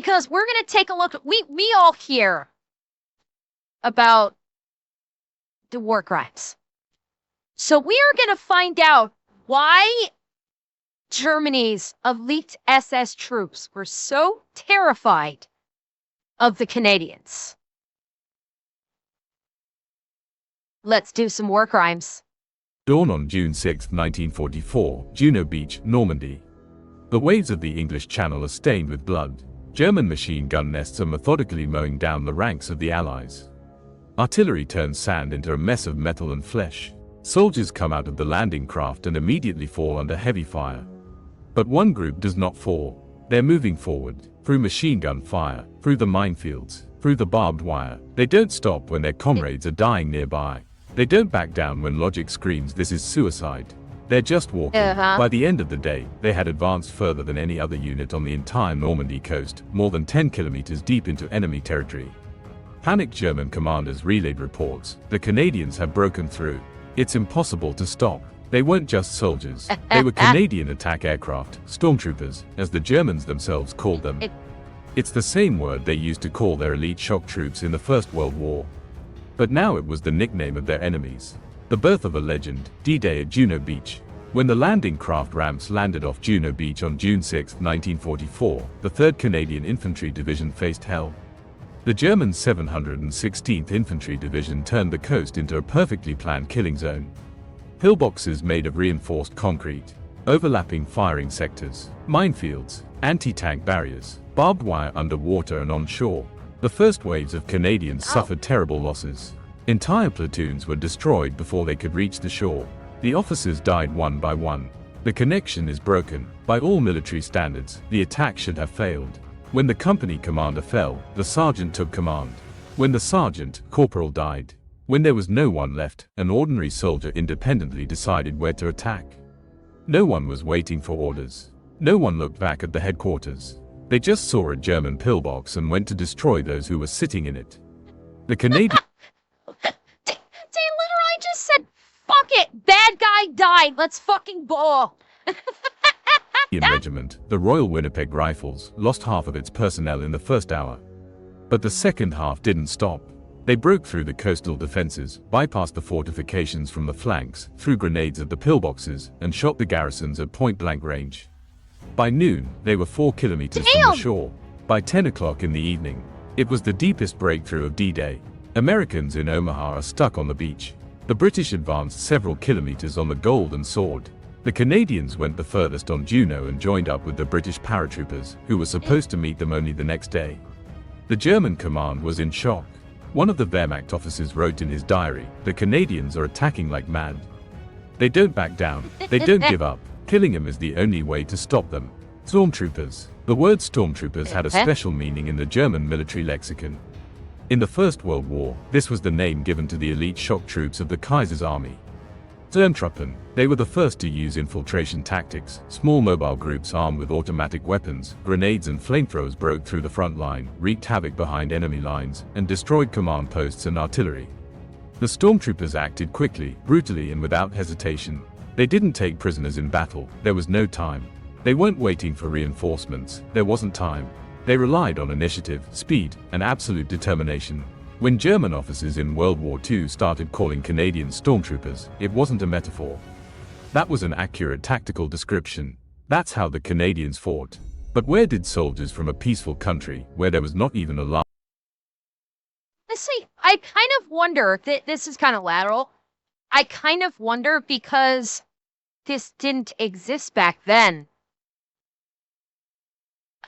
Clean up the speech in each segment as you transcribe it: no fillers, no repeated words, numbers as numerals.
because we're going to take a look. We all hear about the war crimes. So we are going to find out why Germany's elite SS troops were so terrified of the Canadians. Let's do some war crimes. Dawn on June 6, 1944, Juno Beach, Normandy. The waves of the English Channel are stained with blood. German machine gun nests are methodically mowing down the ranks of the Allies. Artillery turns sand into a mess of metal and flesh. Soldiers come out of the landing craft and immediately fall under heavy fire. But one group does not fall. They're moving forward, through machine gun fire, through the minefields, through the barbed wire. They don't stop when their comrades are dying nearby. They don't back down when logic screams this is suicide. They're just walking. By the end of the day, they had advanced further than any other unit on the entire Normandy coast, more than 10 kilometers deep into enemy territory. Panicked German commanders relayed reports. The Canadians have broken through. It's impossible to stop. They weren't just soldiers. They were Canadian attack aircraft, stormtroopers, as the Germans themselves called them. It's the same word they used to call their elite shock troops in the First World War. But now it was the nickname of their enemies. The birth of a legend, D-Day at Juno Beach. When the landing craft ramps landed off Juno Beach on June 6, 1944, the 3rd Canadian Infantry Division faced hell. The German 716th Infantry Division turned the coast into a perfectly planned killing zone. Pillboxes made of reinforced concrete, overlapping firing sectors, minefields, anti-tank barriers, barbed wire underwater and on shore. The first waves of Canadians suffered terrible losses. Entire platoons were destroyed before they could reach the shore. The officers died one by one. The connection is broken. By all military standards, the attack should have failed. When the company commander fell, the sergeant took command. When the sergeant, corporal died. When there was no one left, an ordinary soldier independently decided where to attack. No one was waiting for orders. No one looked back at the headquarters. They just saw a German pillbox and went to destroy those who were sitting in it. The Canadian They literally just said, fuck it, bad guy died, let's fucking ball. Regiment, the Royal Winnipeg Rifles, lost half of its personnel in the first hour. But the second half didn't stop. They broke through the coastal defenses, bypassed the fortifications from the flanks, threw grenades at the pillboxes, and shot the garrisons at point-blank range. By noon, they were 4 kilometers from the shore. By 10 o'clock in the evening, it was the deepest breakthrough of D-Day. Americans in Omaha are stuck on the beach. The British advanced several kilometers on the Golden Sword. The Canadians went the furthest on Juno and joined up with the British paratroopers, who were supposed to meet them only the next day. The German command was in shock. One of the Wehrmacht officers wrote in his diary, "The Canadians are attacking like mad. They don't back down. They don't give up. Killing them is the only way to stop them." Stormtroopers. The word stormtroopers had a special meaning in the German military lexicon. In the First World War, this was the name given to the elite shock troops of the Kaiser's army. Sturmtruppen. They were the first to use infiltration tactics. Small mobile groups armed with automatic weapons, grenades and flamethrowers broke through the front line, wreaked havoc behind enemy lines, and destroyed command posts and artillery. The stormtroopers acted quickly, brutally and without hesitation. They didn't take prisoners in battle. There was no time. They weren't waiting for reinforcements. There wasn't time. They relied on initiative, speed, and absolute determination. When German officers in World War II started calling Canadians stormtroopers, it wasn't a metaphor. That was an accurate tactical description. That's how the Canadians fought. But where did soldiers from a peaceful country, where there was not even a law? See, I kind of wonder, this is kind of lateral, I kind of wonder because this didn't exist back then.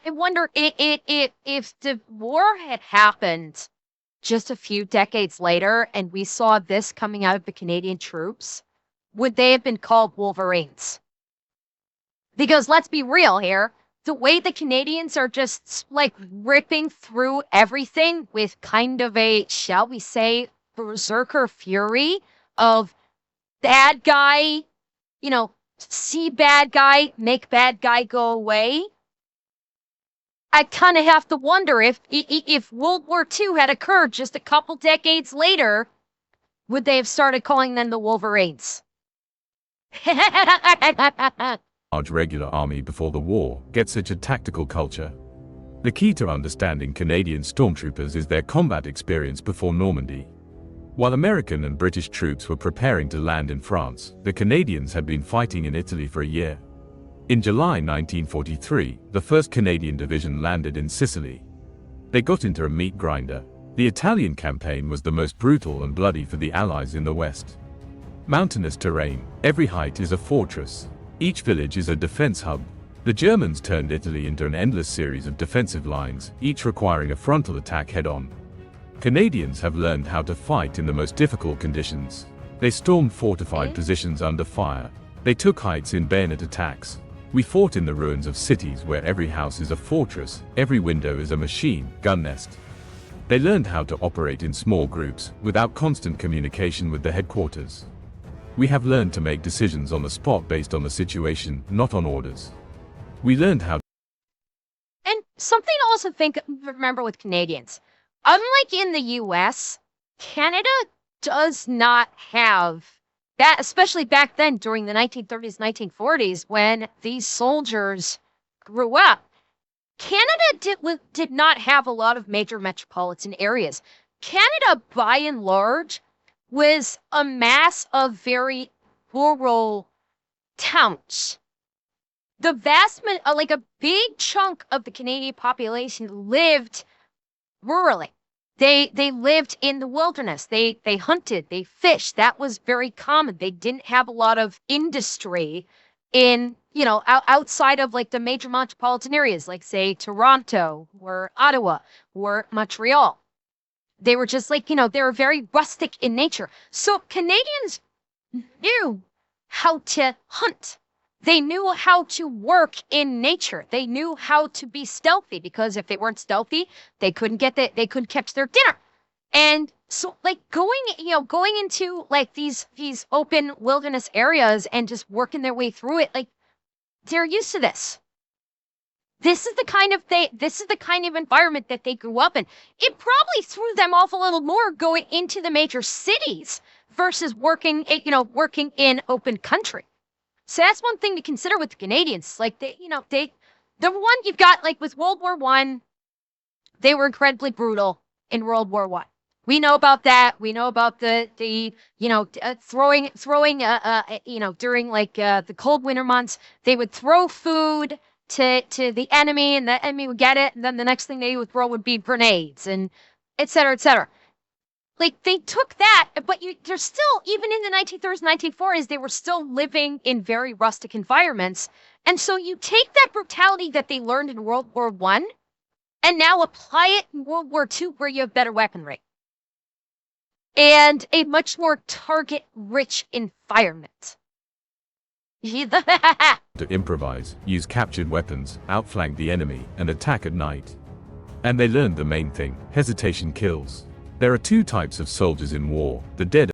I wonder if the war had happened just a few decades later and we saw this coming out of the Canadian troops, would they have been called Wolverines? Because let's be real here, the way the Canadians are just like ripping through everything with kind of a, shall we say, berserker fury of bad guy, see bad guy, make bad guy go away. I kind of have to wonder if World War II had occurred just a couple decades later, would they have started calling them the Wolverines? Large regular army before the war get such a tactical culture. The key to understanding Canadian stormtroopers is their combat experience before Normandy. While American and British troops were preparing to land in France, the Canadians had been fighting in Italy for a year. In July 1943, the 1st Canadian Division landed in Sicily. They got into a meat grinder. The Italian campaign was the most brutal and bloody for the Allies in the West. Mountainous terrain, every height is a fortress. Each village is a defense hub. The Germans turned Italy into an endless series of defensive lines, each requiring a frontal attack head-on. Canadians have learned how to fight in the most difficult conditions. They stormed fortified positions under fire. They took heights in bayonet attacks. We fought in the ruins of cities where every house is a fortress, every window is a machine gun nest. They learned how to operate in small groups, without constant communication with the headquarters. We have learned to make decisions on the spot based on the situation, not on orders. We learned how. And something to also remember with Canadians. Unlike in the US, Canada does not have that, especially back then during the 1930s, 1940s, when these soldiers grew up. Canada did not have a lot of major metropolitan areas. Canada, by and large, was a mass of very rural towns. The like a big chunk of the Canadian population lived rurally. They lived in the wilderness. They hunted, they fished. That was very common. They didn't have a lot of industry in, outside of like the major metropolitan areas, like say Toronto or Ottawa or Montreal. They were just like, they were very rustic in nature. So Canadians knew how to hunt. They knew how to work in nature. They knew how to be stealthy, because if they weren't stealthy, they couldn't catch their dinner. And so like going into like these open wilderness areas and just working their way through it, like they're used to this. This is the kind of environment that they grew up in. It probably threw them off a little more going into the major cities versus working in open country. So that's one thing to consider with the Canadians. Like the one you've got like with World War I, they were incredibly brutal in World War I. We know about that. We know about the throwing during like the cold winter months, they would throw food to the enemy, and the enemy would get it, and then the next thing they would throw would be grenades, and et cetera, et cetera. Like, they took that, but they're still, even in the 1930s, 1940s, they were still living in very rustic environments. And so you take that brutality that they learned in World War I and now apply it in World War II, where you have better weaponry and a much more target-rich environment. To improvise, use captured weapons, outflank the enemy, and attack at night. And they learned the main thing: hesitation kills. There are two types of soldiers in war: the dead.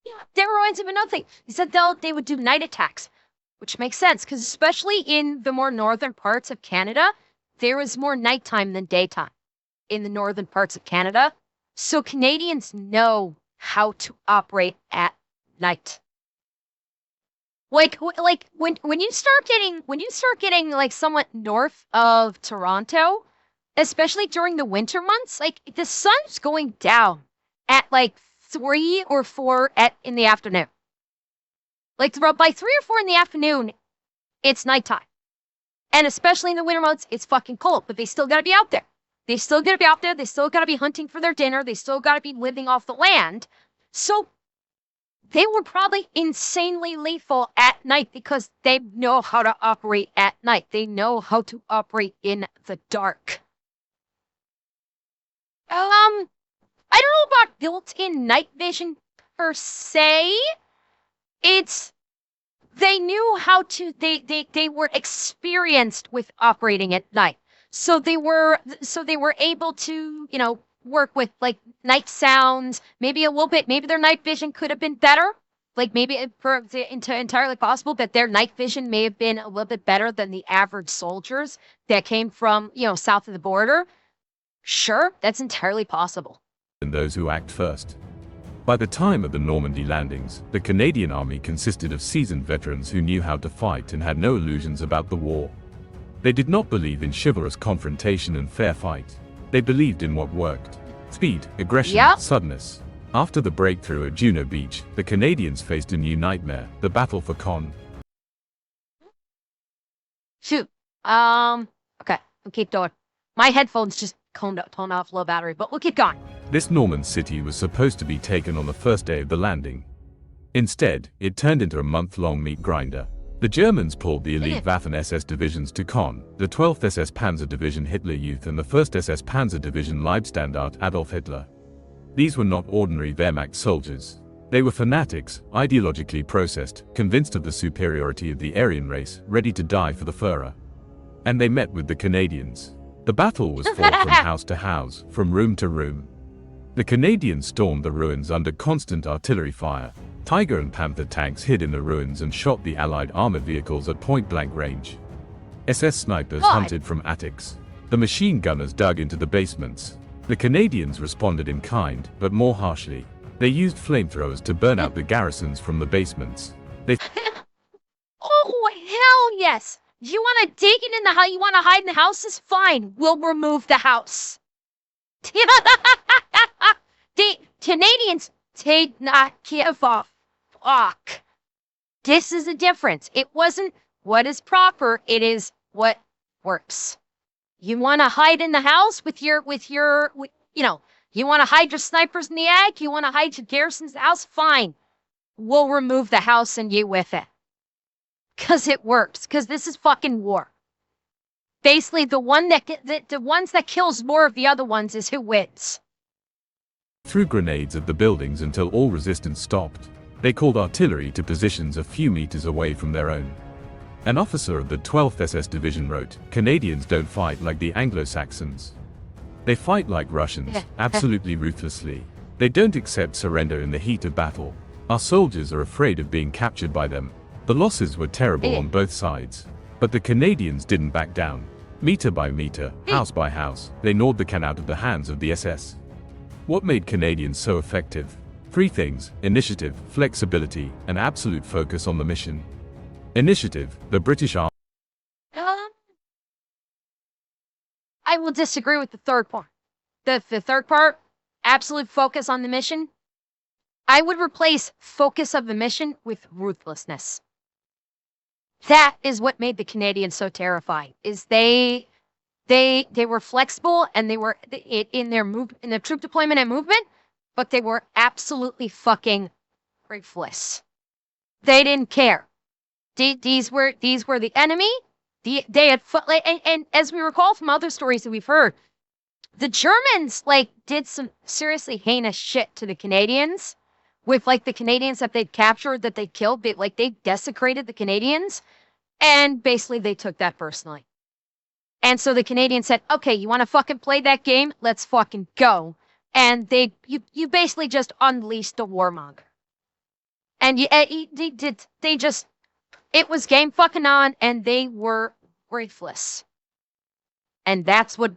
Yeah, that reminds me of another thing. He said they would do night attacks, which makes sense, because especially in the more northern parts of Canada, there was more nighttime than daytime in the northern parts of Canada. So Canadians know how to operate at night. Like when you start getting like somewhat north of Toronto, especially during the winter months, like the sun's going down at like 3 or 4 in the afternoon. Like by 3 or 4 in the afternoon, it's nighttime. And especially in the winter months, it's fucking cold, but they still gotta be out there. They still gotta be out there. They still gotta be hunting for their dinner. They still gotta be living off the land. So they were probably insanely lethal at night because they know how to operate at night. They know how to operate in the dark. I don't know about built-in night vision per se. They knew how to, they were experienced with operating at night. So they were able to, work with like night sounds, maybe a little bit, maybe their night vision could have been better. Like maybe entirely possible that their night vision may have been a little bit better than the average soldiers that came from, south of the border. Sure, that's entirely possible. And those who act first. By the time of the Normandy landings, the Canadian army consisted of seasoned veterans who knew how to fight and had no illusions about the war. They did not believe in chivalrous confrontation and fair fight. They believed in what worked. Speed, aggression, suddenness. After the breakthrough at Juno Beach, the Canadians faced a new nightmare, the battle for Caen. Shoot. Okay, we'll keep going. My headphones just toned off low battery, but we'll keep going. This Norman city was supposed to be taken on the first day of the landing. Instead, it turned into a month-long meat grinder. The Germans pulled the elite Waffen-SS divisions to Caen, the 12th SS Panzer Division Hitler Youth and the 1st SS Panzer Division Leibstandarte Adolf Hitler. These were not ordinary Wehrmacht soldiers. They were fanatics, ideologically processed, convinced of the superiority of the Aryan race, ready to die for the Führer. And they met with the Canadians. The battle was fought from house to house, from room to room. The Canadians stormed the ruins under constant artillery fire. Tiger and Panther tanks hid in the ruins and shot the Allied armored vehicles at point-blank range. SS snipers hunted from attics. The machine gunners dug into the basements. The Canadians responded in kind, but more harshly. They used flamethrowers to burn out the garrisons from the basements. Oh, hell yes! You want to dig it in the house? You want to hide in the house? Is fine. We'll remove the house. The Canadians did not give a fuck. This is a difference. It wasn't what is proper. It is what works. You want to hide in the house with your, you want to hide your snipers in the egg? You want to hide your garrisons in the house? Fine. We'll remove the house and you with it. Because it works. Because this is fucking war. Basically, the ones that kills more of the other ones is who wins. Threw grenades at the buildings until all resistance stopped. They called artillery to positions a few meters away from their own. An officer of the 12th SS Division wrote, "Canadians don't fight like the Anglo-Saxons. They fight like Russians, absolutely ruthlessly. They don't accept surrender in the heat of battle. Our soldiers are afraid of being captured by them." The losses were terrible on both sides. But the Canadians didn't back down. Meter by meter, house by house, they gnawed the can out of the hands of the SS. What made Canadians so effective? 3 things: initiative, flexibility, and absolute focus on the mission. Initiative, the British Army. I will disagree with the third part. The third part, absolute focus on the mission. I would replace focus of the mission with ruthlessness. That is what made the Canadians so terrifying. Is they were flexible and they were in their troop deployment and movement, but they were absolutely fucking ruthless. They didn't care. These were the enemy. They had and as we recall from other stories that we've heard, the Germans did some seriously heinous shit to the Canadians. With the Canadians that they'd captured, that they'd killed, they desecrated the Canadians, and basically they took that personally. And so the Canadians said, "Okay, you want to fucking play that game? Let's fucking go." And you basically just unleashed a warmonger. And it was game fucking on, and they were ruthless. And that's what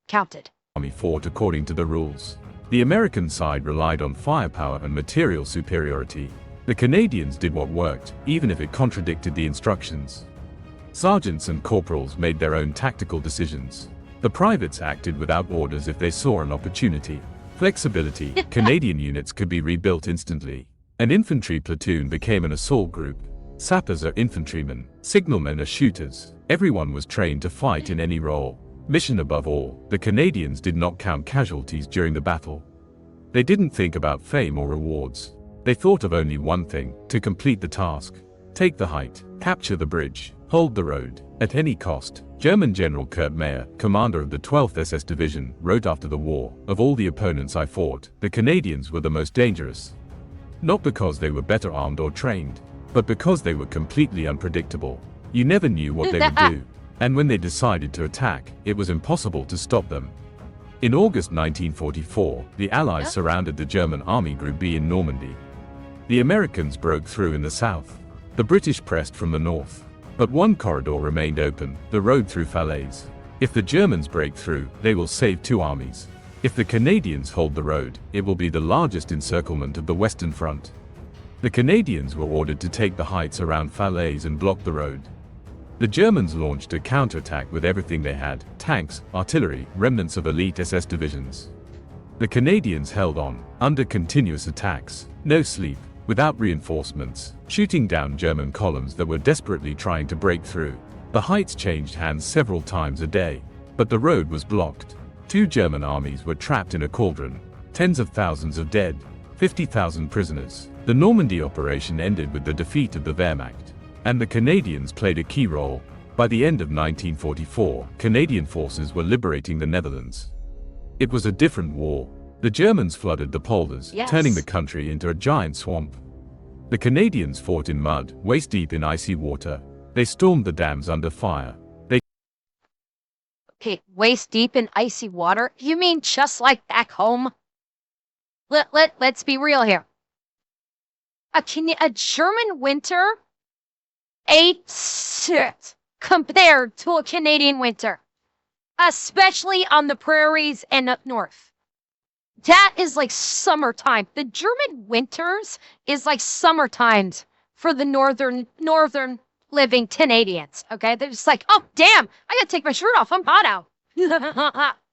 counted. Army fought according to the rules. The American side relied on firepower and material superiority. The Canadians did what worked, even if it contradicted the instructions. Sergeants and corporals made their own tactical decisions. The privates acted without orders if they saw an opportunity. Flexibility, Canadian units could be rebuilt instantly. An infantry platoon became an assault group. Sappers are infantrymen, signalmen are shooters. Everyone was trained to fight in any role. Mission above all, the Canadians did not count casualties during the battle. They didn't think about fame or rewards. They thought of only one thing: to complete the task. Take the height, capture the bridge, hold the road, at any cost. German General Kurt Meyer, commander of the 12th SS Division, wrote after the war, "Of all the opponents I fought, the Canadians were the most dangerous. Not because they were better armed or trained, but because they were completely unpredictable. You never knew what they would do. And when they decided to attack, it was impossible to stop them." In August 1944, the Allies surrounded the German Army Group B in Normandy. The Americans broke through in the south. The British pressed from the north. But one corridor remained open, the road through Falaise. If the Germans break through, they will save 2 armies. If the Canadians hold the road, it will be the largest encirclement of the Western Front. The Canadians were ordered to take the heights around Falaise and block the road. The Germans launched a counterattack with everything they had: tanks, artillery, remnants of elite SS divisions. The Canadians held on, under continuous attacks, no sleep, without reinforcements, shooting down German columns that were desperately trying to break through. The heights changed hands several times a day, but the road was blocked. 2 German armies were trapped in a cauldron, tens of thousands of dead, 50,000 prisoners. The Normandy operation ended with the defeat of the Wehrmacht, and the Canadians played a key role. By the end of 1944, Canadian forces were liberating the Netherlands. It was a different war. The Germans flooded the polders, turning the country into a giant swamp. The Canadians fought in mud, waist-deep in icy water. They stormed the dams under fire. Okay, waist-deep in icy water? You mean just like back home? Let's be real here. A German winter ain't shit compared to a Canadian winter, especially on the prairies and up north. That is like summertime. The German winters is like summertime for the northern living Canadians. Okay, they're just like, oh damn, I gotta take my shirt off. I'm hot out.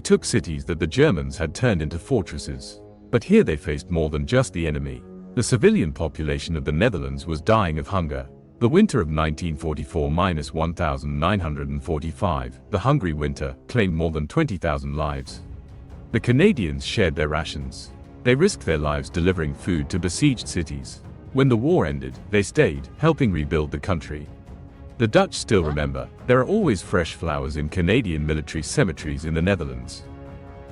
Took cities that the Germans had turned into fortresses. But here they faced more than just the enemy. The civilian population of the Netherlands was dying of hunger. The winter of 1944–1945, the hungry winter, claimed more than 20,000 lives. The Canadians shared their rations. They risked their lives delivering food to besieged cities. When the war ended, they stayed, helping rebuild the country. The Dutch still remember, there are always fresh flowers in Canadian military cemeteries in the Netherlands.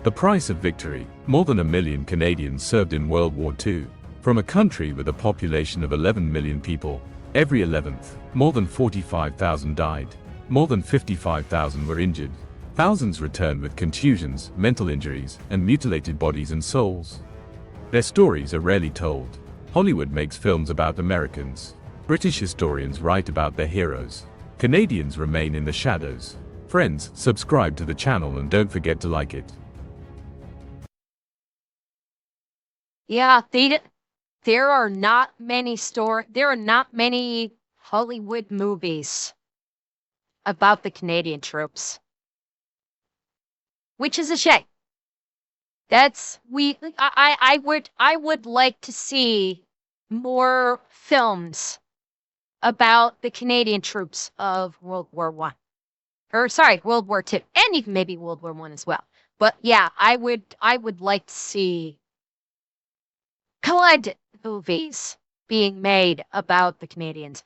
The price of victory: more than 1 million Canadians served in World War II. From a country with a population of 11 million people, every 11th, more than 45,000 died. More than 55,000 were injured. Thousands returned with contusions, mental injuries, and mutilated bodies and souls. Their stories are rarely told. Hollywood makes films about Americans. British historians write about their heroes. Canadians remain in the shadows. Friends, subscribe to the channel and don't forget to like it. Yeah, there are not many Hollywood movies about the Canadian troops, which is a shame. I would like to see more films about the Canadian troops of World War I. World War II, and even maybe World War I as well. But yeah, I would like to see good movies being made about the Canadians.